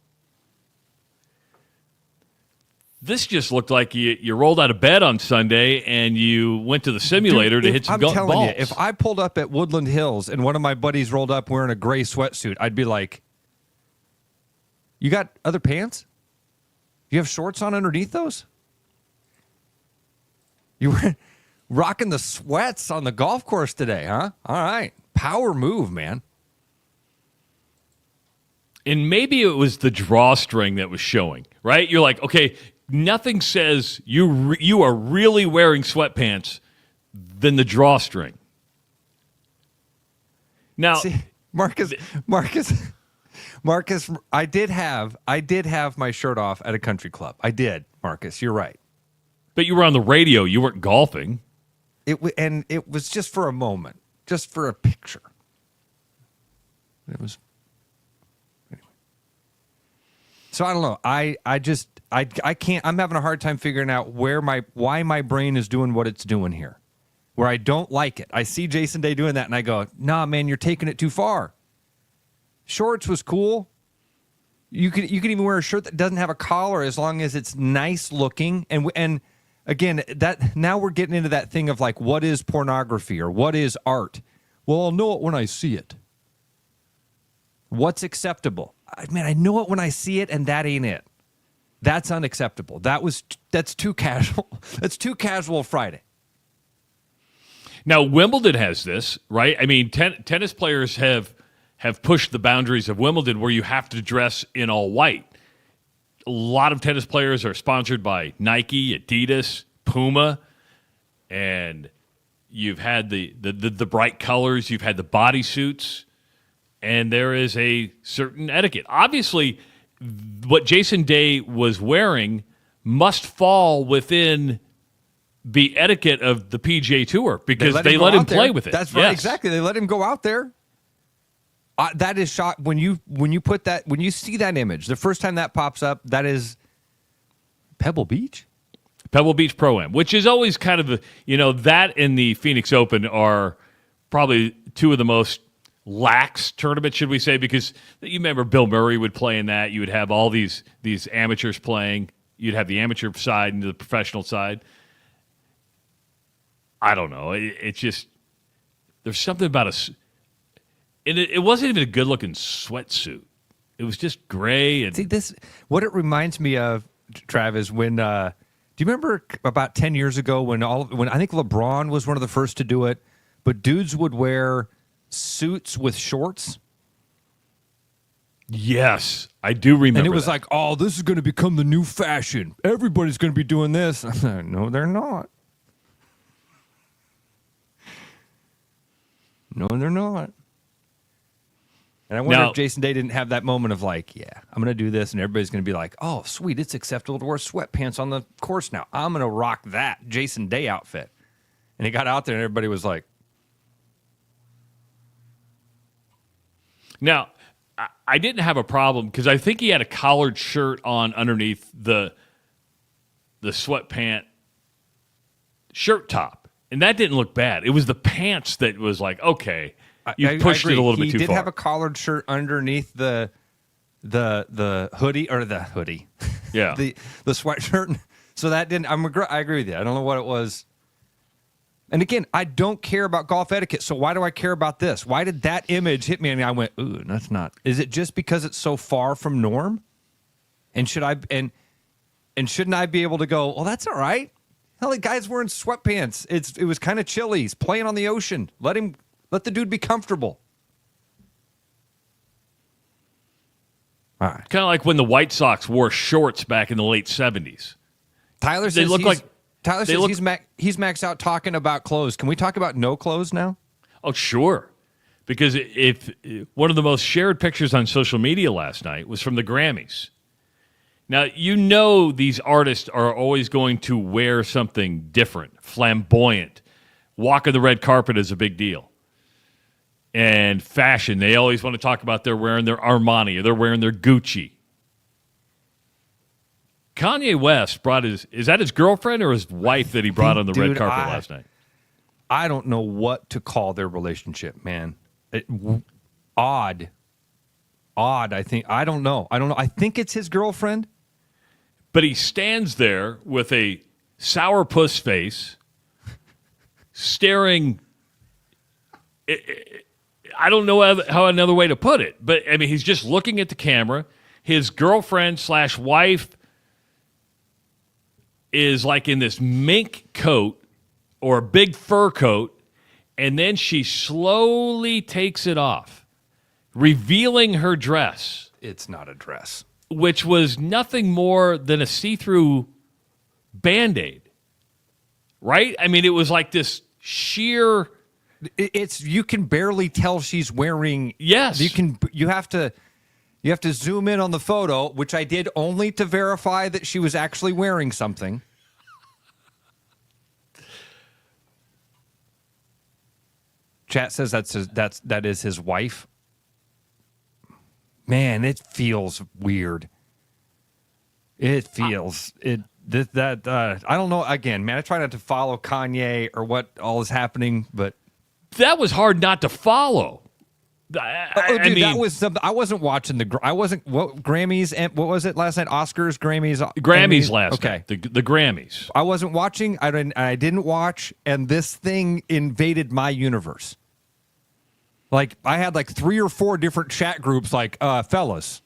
This just looked like you rolled out of bed on Sunday and you went to the simulator to hit some balls. I'm telling you, if I pulled up at Woodland Hills and one of my buddies rolled up wearing a gray sweatsuit, I'd be like, you got other pants? You have shorts on underneath those? You were rocking the sweats on the golf course today, huh? All right. Power move, man. And maybe it was the drawstring that was showing, right? You're like, okay, nothing says you are really wearing sweatpants than the drawstring. Now, see, Marcus, I did have my shirt off at a country club. I did, Marcus. You're right. But you were on the radio. You weren't golfing. And it was just for a moment, just for a picture. It was. Anyway. So I don't know. I can't. I'm having a hard time figuring out why my brain is doing what it's doing here, where I don't like it. I see Jason Day doing that, and I go, "Nah, man, you're taking it too far." Shorts was cool. You can even wear a shirt that doesn't have a collar as long as it's nice looking. And again, that now we're getting into that thing of like, what is pornography or what is art? Well, I'll know it when I see it. What's acceptable? I know it when I see it, and that ain't it. That's unacceptable. That's too casual. That's too casual Friday. Now, Wimbledon has this, right? I mean, tennis players have pushed the boundaries of Wimbledon where you have to dress in all white. A lot of tennis players are sponsored by Nike, Adidas, Puma, and you've had the bright colors, you've had the bodysuits, and there is a certain etiquette. Obviously, what Jason Day was wearing must fall within the etiquette of the PGA Tour because they let him play with it. That's right, yes. Exactly. They let him go out there. That is shock when you see that image. The first time that pops up, that is Pebble Beach Pro-Am, which is always kind of that and the Phoenix Open are probably two of the most lax tournaments, should we say, because you remember Bill Murray would play in that. You would have all these amateurs playing. You'd have the amateur side and the professional side. I don't know. It's just there's something about and it wasn't even a good-looking sweatsuit. It was just gray. And see, what it reminds me of, Travis, when do you remember about 10 years ago when I think LeBron was one of the first to do it, but dudes would wear suits with shorts? Yes, I do remember. And it was like, oh, this is going to become the new fashion. Everybody's going to be doing this. No, they're not. No, they're not. And I wonder if Jason Day didn't have that moment of like, yeah, I'm going to do this, and everybody's going to be like, oh, sweet, it's acceptable to wear sweatpants on the course now. I'm going to rock that Jason Day outfit. And he got out there, and everybody was like. Now, I didn't have a problem because I think he had a collared shirt on underneath the sweatpant shirt top, and that didn't look bad. It was the pants that was like, okay, you pushed I it a little he bit too did far. have a collared shirt underneath the hoodie or the hoodie. Yeah. the sweatshirt. So that didn't. I agree with you. I don't know what it was. And again, I don't care about golf etiquette. So why do I care about this? Why did that image hit me? And I went, ooh, that's not. Is it just because it's so far from norm? And should I and shouldn't I be able to go? Well, that's all right. Hell, the guy's wearing sweatpants. It was kind of chilly. He's playing on the ocean. Let the dude be comfortable. All right. Kind of like when the White Sox wore shorts back in the late 70s. Tyler says he's maxed out talking about clothes. Can we talk about no clothes now? Oh, sure. Because if one of the most shared pictures on social media last night was from the Grammys. Now, you know these artists are always going to wear something different, flamboyant. Walking the red carpet is a big deal. And fashion, they always want to talk about they're wearing their Armani or they're wearing their Gucci. Kanye West brought is that his girlfriend or his wife that he brought on the red carpet last night? I don't know what to call their relationship, man. Odd, I think. I don't know. I think it's his girlfriend. But he stands there with a sourpuss face, staring. I don't know how another way to put it. But, I mean, he's just looking at the camera. His girlfriend/wife is like in this mink coat or a big fur coat, and then she slowly takes it off, revealing her dress. It's not a dress. Which was nothing more than a see-through Band-Aid, right? I mean, it was like this sheer... You can barely tell she's wearing... Yes. You have to zoom in on the photo, which I did only to verify that she was actually wearing something. Chat says that is his wife. Man, it feels weird. It feels I don't know. Again, man, I try not to follow Kanye or what all is happening, but that was hard not to follow. I mean, that was something. I wasn't watching Grammys and what was it last night? Oscars, Grammys last night. The Grammys. I wasn't watching. I didn't watch, and this thing invaded my universe. Like I had like 3 or 4 different chat groups. Like, fellas,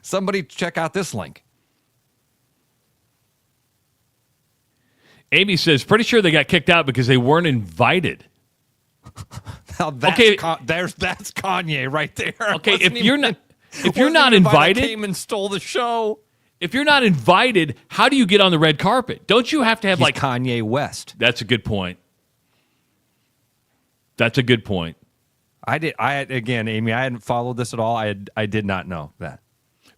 somebody check out this link. Amy says, pretty sure they got kicked out because they weren't invited. Now that's that's Kanye right there. Okay, if you're not invited, came and stole the show. If you're not invited, how do you get on the red carpet? Don't you have to have He's Kanye West? That's a good point. That's a good point. Again, Amy, I hadn't followed this at all. I did not know that.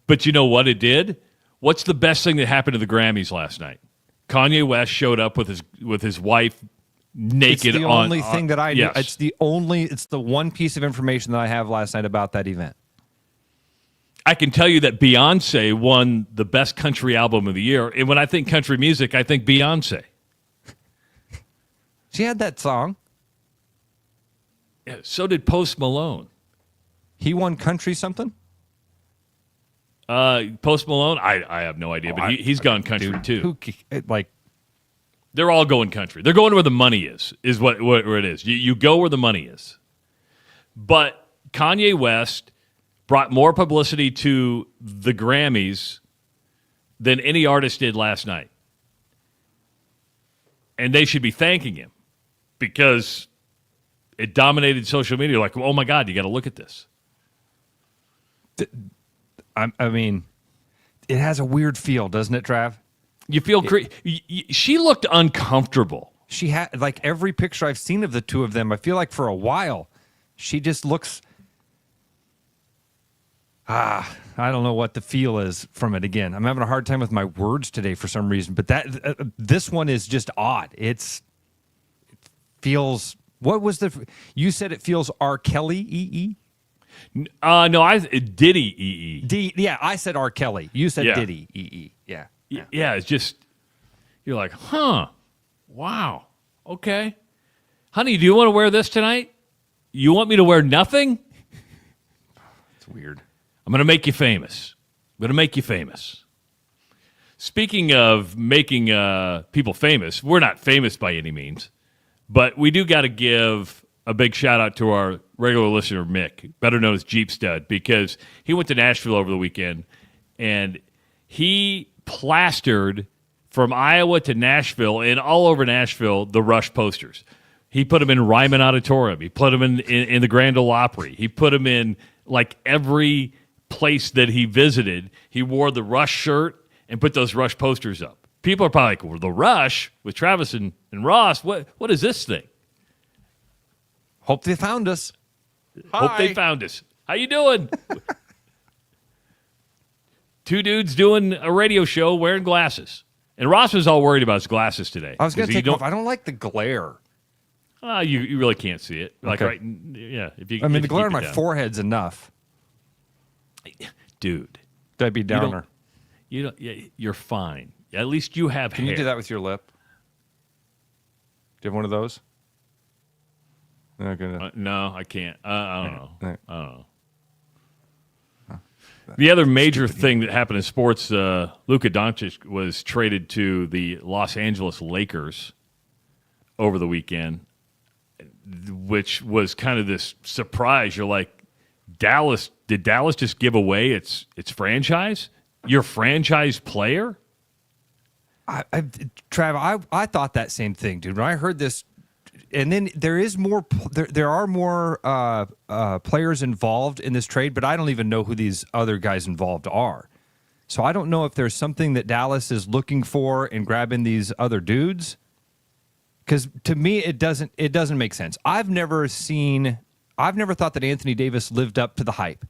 But you know what it did? What's the best thing that happened to the Grammys last night? Kanye West showed up with his wife naked. It's the only thing that I know. Yes. It's the one piece of information that I have last night about that event. I can tell you that Beyonce won the best country album of the year. And when I think country music, I think Beyonce. She had that song. Yeah, so did Post Malone. He won country something? Post Malone? I have no idea, but he's gone country too. They're all going country. They're going where the money is what it is. You go where the money is. But Kanye West brought more publicity to the Grammys than any artist did last night. And they should be thanking him because it dominated social media. Like, oh my God, you got to look at this. I mean, it has a weird feel, doesn't it, Trav? You feel she looked uncomfortable. She had like every picture I've seen of the two of them. I feel like for a while, she just looks. I don't know what the feel is from it. Again, I'm having a hard time with my words today for some reason. But this one is just odd. It feels. What was you said it feels R. Kelly E. No, Diddy E. Yeah, I said R. Kelly. You said Diddy E. Yeah, it's just, you're like, huh, Wow. Okay. Honey, do you want to wear this tonight? You want me to wear nothing? It's weird. I'm going to make you famous. I'm going to make you famous. Speaking of making people famous, we're not famous by any means, but we do got to give a big shout out to our regular listener, Mick, better known as Jeep Stud, because he went to Nashville over the weekend, and he plastered from Iowa to Nashville and all over Nashville the Rush posters. He put them in Ryman Auditorium. He put them in the Grand Ole Opry. He put them in like every place that he visited. He wore the Rush shirt and put those Rush posters up. People are probably like, well, the Rush with Travis and Ross, what is this thing? Hope they found us. Hope they found us. How you doing? Two dudes doing a radio show wearing glasses. And Ross was all worried about his glasses today. I was going to take off. I don't like the glare. You really can't see it. Like okay. Right, yeah. The glare on my forehead's enough. Dude, that'd be downer. You're fine. At least you have Can hair. you do that with your lip? Do you have one of those? No, I can't. I don't know. Right. I don't know. The other major thing that happened in sports, Luka Doncic was traded to the Los Angeles Lakers over the weekend, which was kind of this surprise. You're like, Dallas, did Dallas just give away its franchise? Your franchise player? Trav, I thought that same thing, dude. When I heard this, and then there is more. There are more players involved in this trade, but I don't even know who these other guys involved are. So I don't know if there's something that Dallas is looking for in grabbing these other dudes. Because to me, it doesn't make sense. I've never thought that Anthony Davis lived up to the hype.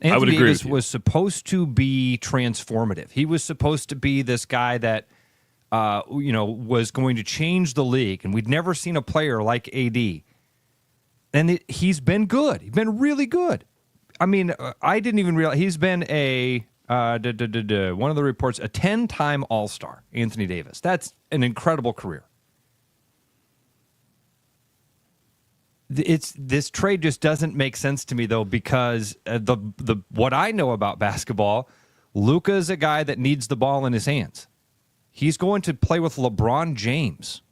Anthony Davis was supposed to be transformative. He was supposed to be this guy that, was going to change the league. And we'd never seen a player like AD. And he's been good. He's been really good. I mean, I didn't even realize he's been one of the reports, a 10-time All-Star, Anthony Davis. That's an incredible career. This trade just doesn't make sense to me though, because what I know about basketball, Luka is a guy that needs the ball in his hands. He's going to play with LeBron James.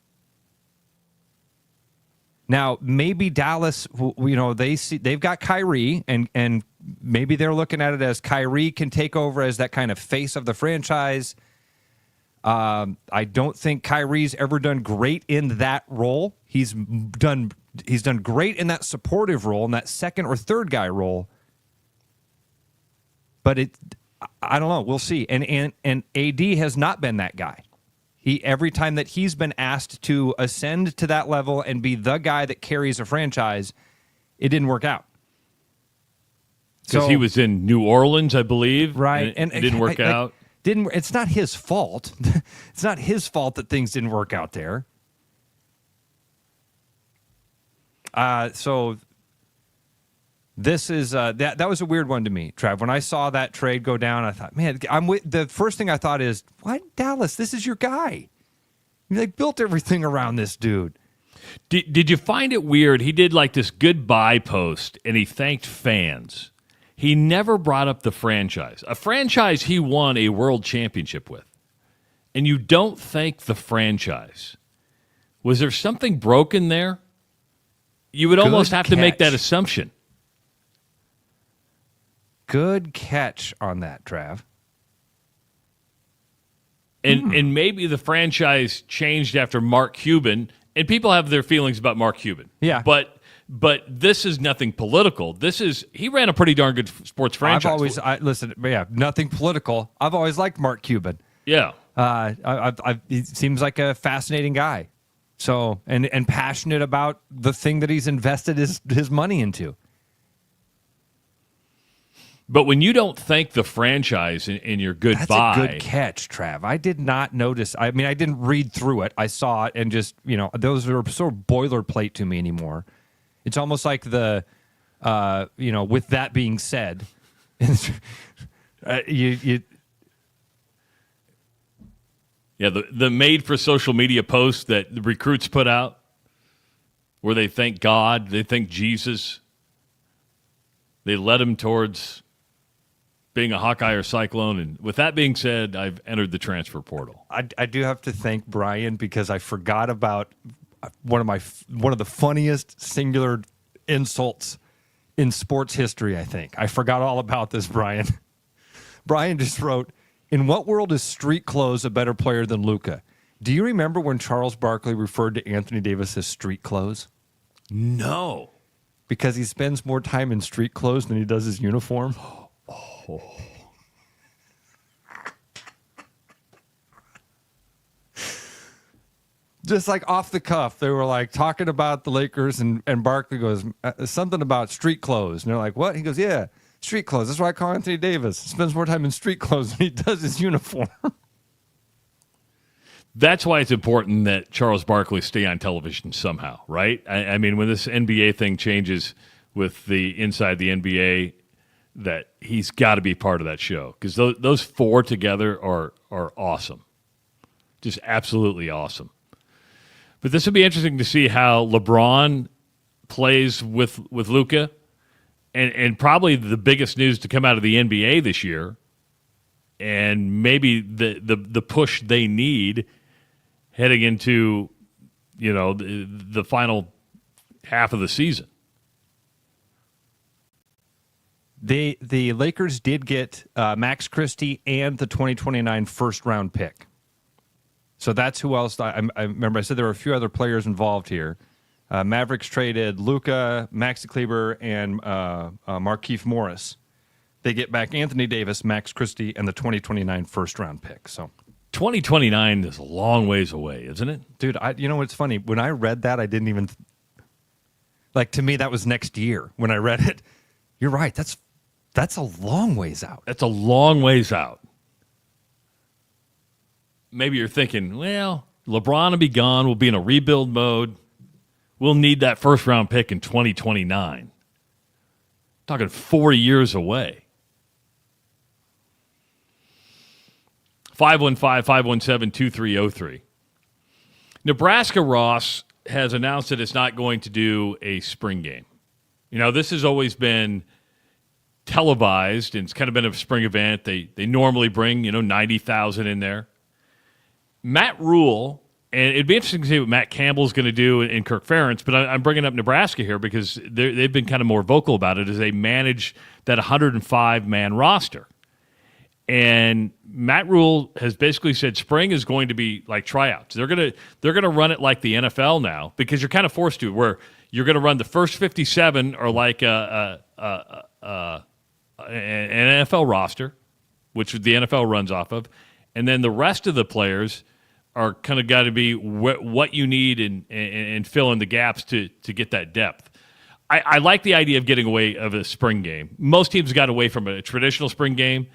Now, maybe Dallas, they've got Kyrie, and maybe they're looking at it as Kyrie can take over as that kind of face of the franchise. I don't think Kyrie's ever done great in that role. He's done great in that supportive role, in that second or third guy role. But I don't know. We'll see. And AD has not been that guy. Every time that he's been asked to ascend to that level and be the guy that carries a franchise, it didn't work out. Because he was in New Orleans, I believe. Right. And it didn't work out. It's not his fault. It's not his fault that things didn't work out there. So this is that was a weird one to me, Trav. When I saw that trade go down, I thought, man, the first thing I thought is, why Dallas? This is your guy. They built everything around this dude. Did you find it weird? He did like this goodbye post, and he thanked fans. He never brought up the franchise, a franchise he won a world championship with, and you don't thank the franchise. Was there something broken there? You would almost have to make that assumption. Good catch on that, Trav. And maybe the franchise changed after Mark Cuban, and people have their feelings about Mark Cuban. Yeah. But this is nothing political. He ran a pretty darn good sports franchise. Nothing political. I've always liked Mark Cuban. Yeah. He seems like a fascinating guy. So, and passionate about the thing that he's invested his money into. But when you don't thank the franchise in your goodbye... That's a good catch, Trav. I did not notice. I mean, I didn't read through it. I saw it and just, those are sort of boilerplate to me anymore. It's almost like with that being said, Yeah, the made for social media post that the recruits put out where they thank God, they thank Jesus. They led him towards being a Hawkeye or Cyclone. And with that being said, I've entered the transfer portal. I do have to thank Brian because I forgot about one of the funniest singular insults in sports history, I think. I forgot all about this, Brian. Brian just wrote, "In what world is street clothes a better player than Luka?" Do you remember when Charles Barkley referred to Anthony Davis as street clothes? No. Because he spends more time in street clothes than he does his uniform. Oh. Just like off the cuff, they were like talking about the Lakers, and Barkley goes, something about street clothes. And they're like, what? He goes, yeah, street clothes. That's why I call Anthony Davis. He spends more time in street clothes than he does his uniform. That's why it's important that Charles Barkley stay on television somehow, right? I mean, when this NBA thing changes with the Inside the NBA, that he's got to be part of that show because those four together are awesome. Just absolutely awesome. But this would be interesting to see how LeBron plays with Luka, and probably the biggest news to come out of the NBA this year, and maybe the push they need heading into, the final half of the season. The Lakers did get Max Christie and the 2029 first-round pick. So that's who else. I remember I said there were a few other players involved here. Mavericks traded Luka, Maxi Kleber, and Markieff Morris. They get back Anthony Davis, Max Christie, and the 2029 first-round pick. So 2029 is a long ways away, isn't it? Dude, you know what's funny? When I read that, I didn't even... to me, that was next year when I read it. You're right. That's a long ways out. That's a long ways out. Maybe you're thinking, well, LeBron will be gone. We'll be in a rebuild mode. We'll need that first-round pick in 2029. Talking 4 years away. 515-517-2303. Nebraska Ross has announced that it's not going to do a spring game. This has always been televised, and it's kind of been a spring event. They normally bring, 90,000 in there. Matt Rule, and it'd be interesting to see what Matt Campbell's going to do in Kirk Ferentz, but I'm bringing up Nebraska here because they've been kind of more vocal about it as they manage that 105-man roster. And Matt Rule has basically said spring is going to be like tryouts. They're going to run it like the NFL now because you're kind of forced to, where you're going to run the first 57 or like an NFL roster, which the NFL runs off of, and then the rest of the players are kind of got to be what you need and fill in the gaps to get that depth. I like the idea of getting away of a spring game. Most teams got away from a traditional spring game.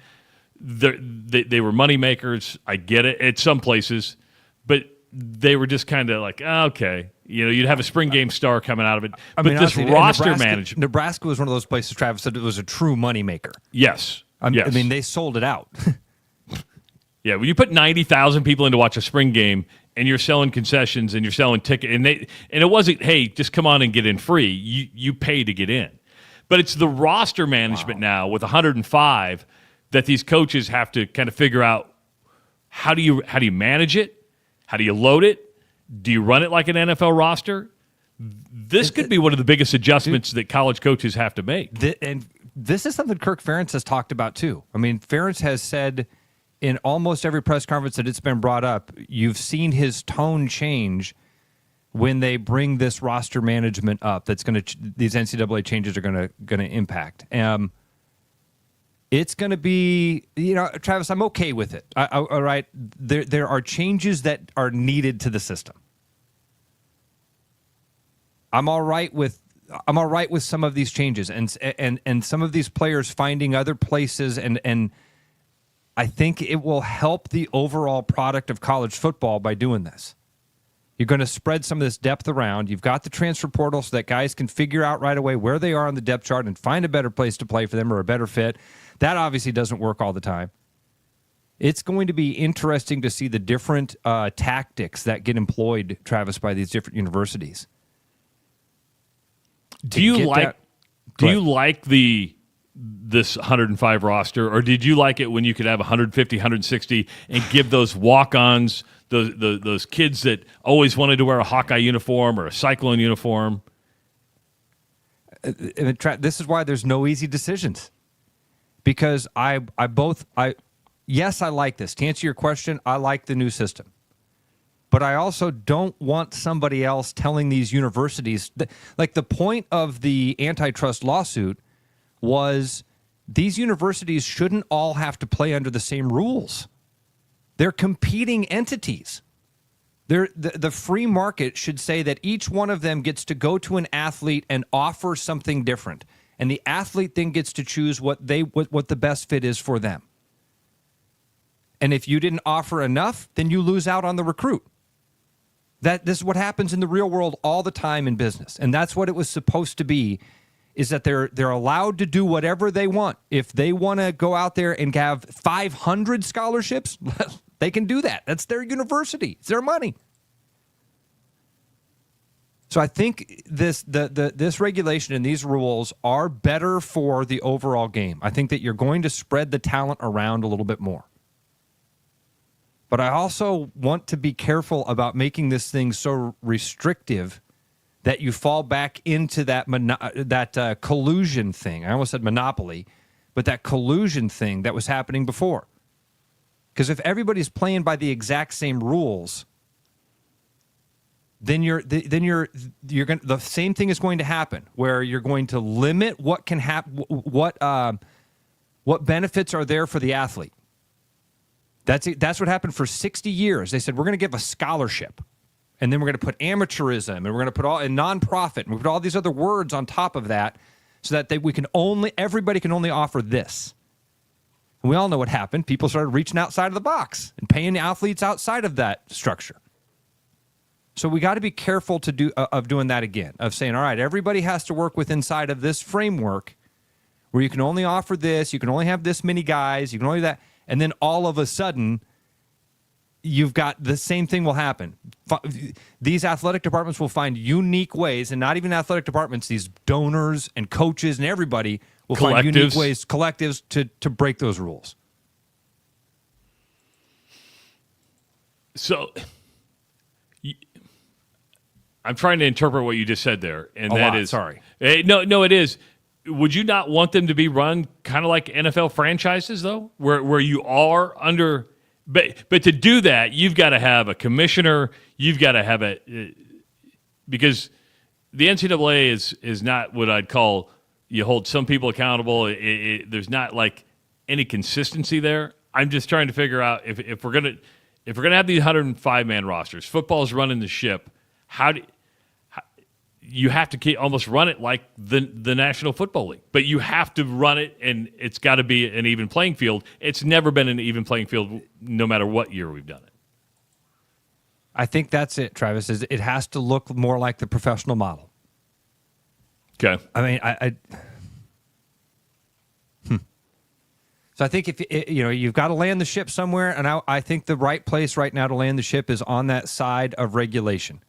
They were money makers. I get it at some places, but they were just kind of like, okay, you'd have a spring game star coming out of it. But this honestly, roster management, Nebraska was one of those places. Travis said it was a true money maker. Yes. Yes. I mean, they sold it out. Yeah, when you put 90,000 people in to watch a spring game, and you're selling concessions and you're selling tickets, and it wasn't, hey, just come on and get in free. You pay to get in, but it's the roster management now with 105 that these coaches have to kind of figure out how do you manage it, how do you load it, do you run it like an NFL roster? This could be one of the biggest adjustments that college coaches have to make. And this is something Kirk Ferentz has talked about too. I mean, Ferentz has said in almost every press conference that it's been brought up, you've seen his tone change when they bring this roster management up. That's going to these NCAA changes are going to impact. It's going to be, Travis, I'm okay with it. All right, there are changes that are needed to the system. I'm all right with some of these changes and some of these players finding other places and I think it will help the overall product of college football by doing this. You're going to spread some of this depth around. You've got the transfer portal so that guys can figure out right away where they are on the depth chart and find a better place to play for them or a better fit. That obviously doesn't work all the time. It's going to be interesting to see the different tactics that get employed, Travis, by these different universities. Do you like this 105 roster, or did you like it when you could have 150, 160 and give those walk-ons, those kids that always wanted to wear a Hawkeye uniform or a Cyclone uniform? This is why there's no easy decisions, because yes, I like this. To answer your question, I like the new system. But I also don't want somebody else telling these universities, like the point of the antitrust lawsuit was these universities shouldn't all have to play under the same rules. They're competing entities. The free market should say that each one of them gets to go to an athlete and offer something different. And the athlete then gets to choose what the best fit is for them. And if you didn't offer enough, then you lose out on the recruit. This is what happens in the real world all the time in business. And that's what it was supposed to be, is that they're allowed to do whatever they want. If they want to go out there and have 500 scholarships, they can do that. That's their university. It's their money. So I think this regulation and these rules are better for the overall game. I think that you're going to spread the talent around a little bit more. But I also want to be careful about making this thing so restrictive that you fall back into that collusion thing. I almost said monopoly, but that collusion thing that was happening before. Because if everybody's playing by the exact same rules, then the same thing is going to happen, where you're going to limit what can happen, what benefits are there for the athlete. That's what happened for 60 years. They said, we're going to give a scholarship, and then we're going to put amateurism, and we're going to put all in nonprofit, and we put all these other words on top of that, so that everybody can only offer this. And we all know what happened. People started reaching outside of the box and paying the athletes outside of that structure. So we got to be careful of doing that again, of saying, all right, everybody has to work inside of this framework where you can only offer this, you can only have this many guys, you can only that. And then all of a sudden, you've got the same thing will happen. These athletic departments will find unique ways, and not even athletic departments, these donors and coaches and everybody will find unique ways, collectives, to break those rules. So I'm trying to interpret what you just said there, and Sorry. No, it is. Would you not want them to be run kind of like NFL franchises, though, where you are under? But to do that, you've got to have a commissioner. You've got to have because the NCAA is not what I'd call you hold some people accountable. There's not like any consistency there. I'm just trying to figure out if we're gonna have these 105-man rosters. Football's running the ship. You have to almost run it like the National Football League, but you have to run it, and it's got to be an even playing field. It's never been an even playing field, no matter what year we've done it. I think that's it, Travis. It has to look more like the professional model. Okay. I mean, So I think if you've got to land the ship somewhere, and I think the right place right now to land the ship is on that side of regulation,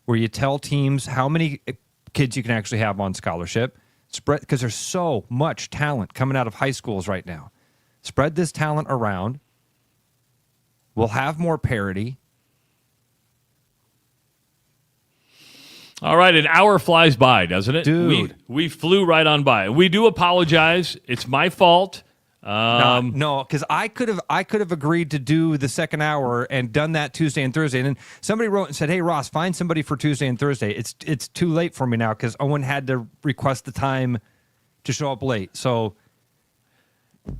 where you tell teams how many kids you can actually have on scholarship, spread, because there's so much talent coming out of high schools right now. Spread this talent around. We'll have more parity. All right, an hour flies by, doesn't it? Dude. We flew right on by. We do apologize. It's my fault. No, because I could have agreed to do the second hour and done that Tuesday and Thursday. And then somebody wrote and said, "Hey Ross, find somebody for Tuesday and Thursday." It's too late for me now because Owen had to request the time to show up late. So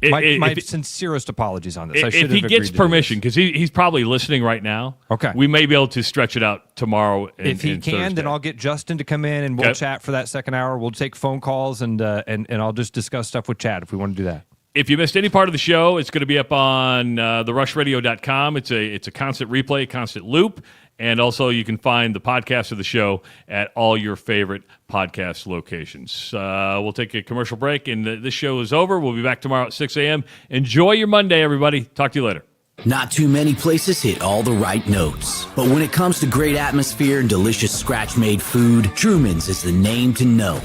my sincerest apologies on this. If he gets permission, because he's probably listening right now, okay, we may be able to stretch it out tomorrow. If he can, Thursday. then I'll get Justin to come in and we'll chat for that second hour. We'll take phone calls and I'll just discuss stuff with Chad if we want to do that. If you missed any part of the show, it's going to be up on therushradio.com. It's a constant replay, constant loop. And also you can find the podcast of the show at all your favorite podcast locations. We'll take a commercial break, and this show is over. We'll be back tomorrow at 6 a.m. Enjoy your Monday, everybody. Talk to you later. Not too many places hit all the right notes. But when it comes to great atmosphere and delicious scratch-made food, Truman's is the name to know.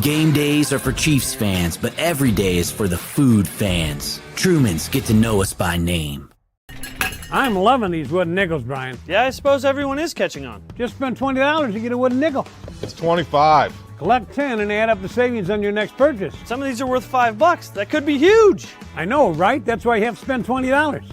Game days are for Chiefs fans, but every day is for the food fans. Truman's, get to know us by name. I'm loving these wooden nickels, Brian. Yeah, I suppose everyone is catching on. Just spend $20 to get a wooden nickel. It's 25. Collect 10 and add up the savings on your next purchase. Some of these are worth $5. That could be huge. I know, right? That's why you have to spend $20.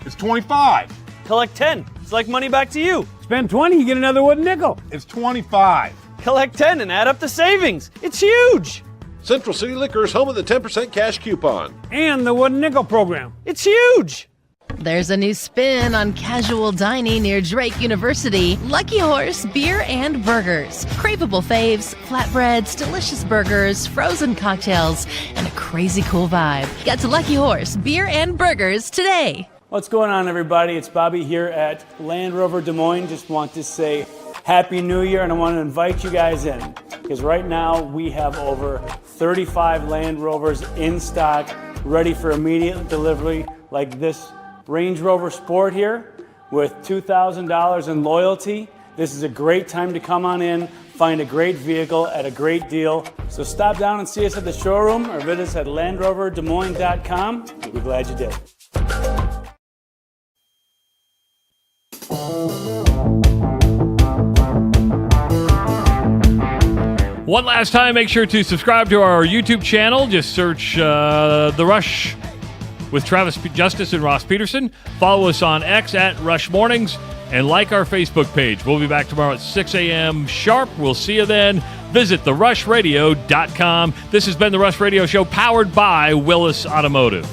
It's 25. Collect 10. It's like money back to you. Spend 20, you get another wooden nickel. It's 25. Collect 10 and add up the savings. It's huge. Central City Liquor is home of the 10% cash coupon. And the wooden nickel program. It's huge. There's a new spin on casual dining near Drake University. Lucky Horse Beer and Burgers. Craveable faves, flatbreads, delicious burgers, frozen cocktails, and a crazy cool vibe. Get to Lucky Horse Beer and Burgers today. What's going on, everybody? It's Bobby here at Land Rover Des Moines. Just want to say Happy New Year, and I want to invite you guys in because right now we have over 35 Land Rovers in stock, ready for immediate delivery, like this Range Rover Sport here with $2,000 in loyalty. This is a great time to come on in, find a great vehicle at a great deal. So stop down and see us at the showroom or visit us at LandRoverDesMoines.com. We'll be glad you did. One last time, make sure to subscribe to our YouTube channel. Just search The Rush with Travis Justice and Ross Peterson. Follow us on X at Rush Mornings and like our Facebook page. We'll be back tomorrow at 6 a.m. sharp. We'll see you then. Visit therushradio.com. This has been The Rush Radio Show, powered by Willis Automotive.